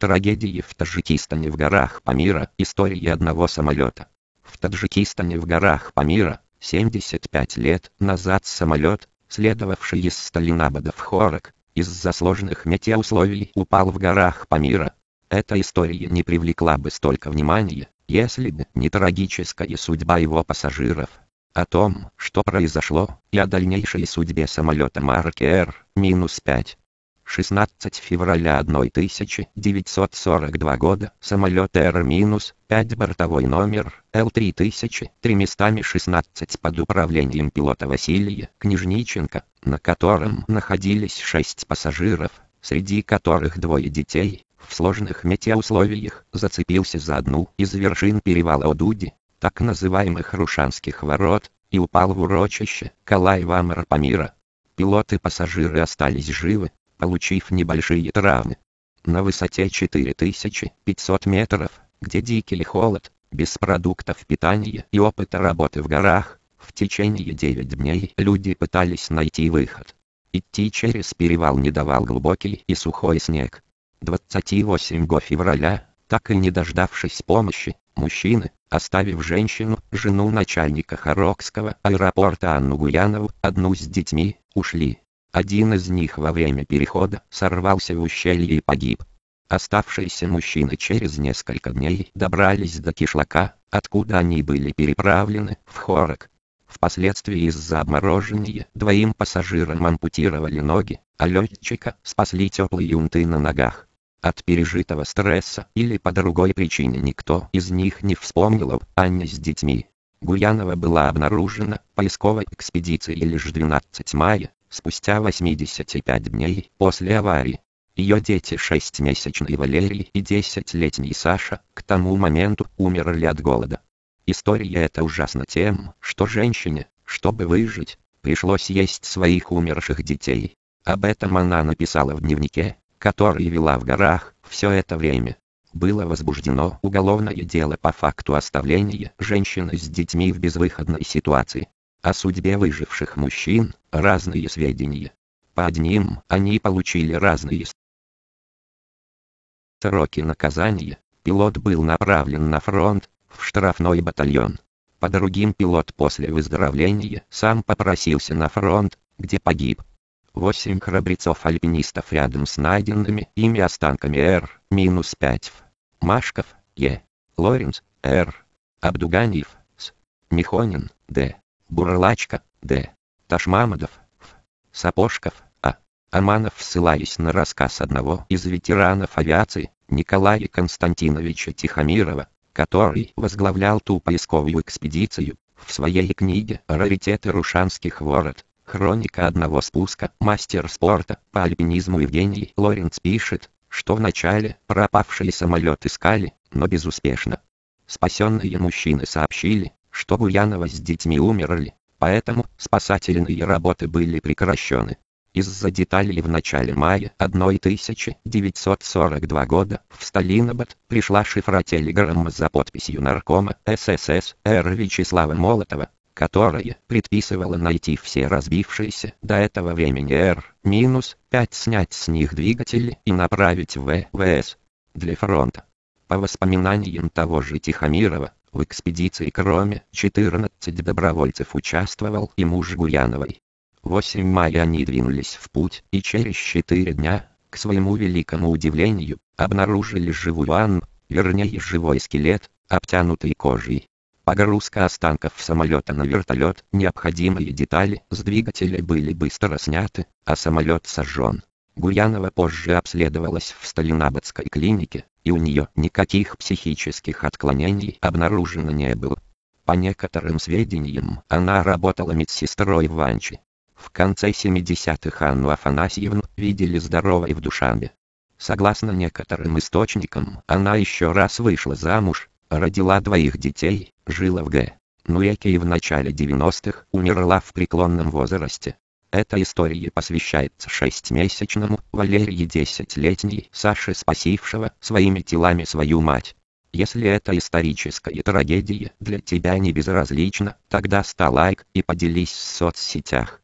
Трагедии в Таджикистане в горах Памира. История одного самолета. В Таджикистане в горах Памира 75 лет назад самолет, следовавший из Сталинабада в Хорак, из-за сложных метеоусловий упал в горах Памира. Эта история не привлекла бы столько внимания, если бы не трагическая судьба его пассажиров. О том, что произошло, и о дальнейшей судьбе самолета марки Р-5. 16 февраля 1942 года самолет Р-5, бортовой номер Л-3316 под управлением пилота Василия Книжниченко, на котором находились 6 пассажиров, среди которых 2 детей, в сложных метеоусловиях зацепился за одну из вершин перевала Одуди, так называемых Рушанских ворот, и упал в урочище Калай-Вамар-Памира. Пилот и пассажиры остались живы, получив небольшие травмы. На высоте 4500 метров, где дикий холод, без продуктов питания и опыта работы в горах, в течение 9 дней люди пытались найти выход. Идти через перевал не давал глубокий и сухой снег. 28 февраля, так и не дождавшись помощи, мужчины, оставив женщину, жену начальника Хорокского аэропорта Анну Гуянову, одну с детьми, ушли. Один из них во время перехода сорвался в ущелье и погиб. Оставшиеся мужчины через несколько дней добрались до кишлака, откуда они были переправлены в Хорак. Впоследствии из-за обморожения 2 пассажирам ампутировали ноги, а летчика спасли теплые унты на ногах. От пережитого стресса или по другой причине никто из них не вспомнил об Анне с детьми. Гуянова была обнаружена поисковой экспедицией лишь 12 мая, спустя 85 дней после аварии. Ее дети 6-месячный Валерий и 10-летний Саша к тому моменту умерли от голода. История эта ужасна тем, что женщине, чтобы выжить, пришлось есть своих умерших детей. Об этом она написала в дневнике, который вела в горах все это время. Было возбуждено уголовное дело по факту оставления женщины с детьми в безвыходной ситуации. О судьбе выживших мужчин разные сведения. По одним они получили разные сроки наказания. Пилот был направлен на фронт, в штрафной батальон. По другим пилот после выздоровления сам попросился на фронт, где погиб. 8 храбрецов-альпинистов рядом с найденными ими останками Р-5. Машков, Е. Лоренц, Р. Абдуганиев, С. Михонин, Д. Бурлачка, Д. Ташмамадов, Ф. Сапожков, А. Аманов, ссылаясь на рассказ одного из ветеранов авиации, Николая Константиновича Тихомирова, который возглавлял ту поисковую экспедицию, в своей книге «Раритеты Рушанских ворот. Хроника одного спуска». Мастер спорта по альпинизму Евгений Лоренц пишет, что вначале пропавший самолет искали, но безуспешно. Спасенные мужчины сообщили, что Гуянова с детьми умерли, поэтому спасательные работы были прекращены. Из-за деталей в начале мая 1942 года в Сталинабад пришла шифротелеграмма за подписью наркома СССР Вячеслава Молотова, которая предписывала найти все разбившиеся до этого времени Р-5, снять с них двигатели и направить в ВВС для фронта. По воспоминаниям того же Тихомирова, в экспедиции кроме 14 добровольцев участвовал и муж Гуяновой. 8 мая они двинулись в путь и через 4 дня, к своему великому удивлению, обнаружили живую Анну, вернее живой скелет, обтянутый кожей. Погрузка останков самолета на вертолет, необходимые детали с двигателя были быстро сняты, а самолет сожжен. Гуянова позже обследовалась в Сталинабадской клинике, и у нее никаких психических отклонений обнаружено не было. По некоторым сведениям, она работала медсестрой в Ванчи. В конце 70-х Анну Афанасьевну видели здоровой в Душанбе. Согласно некоторым источникам, она еще раз вышла замуж, родила 2 детей, жила в Г-Нуэке и в начале 90-х умерла в преклонном возрасте. Эта история посвящается 6-месячному Валерии 10-летней Саше, спасившего своими телами свою мать. Если эта историческая трагедия для тебя не безразлична, тогда ставь лайк и поделись в соцсетях.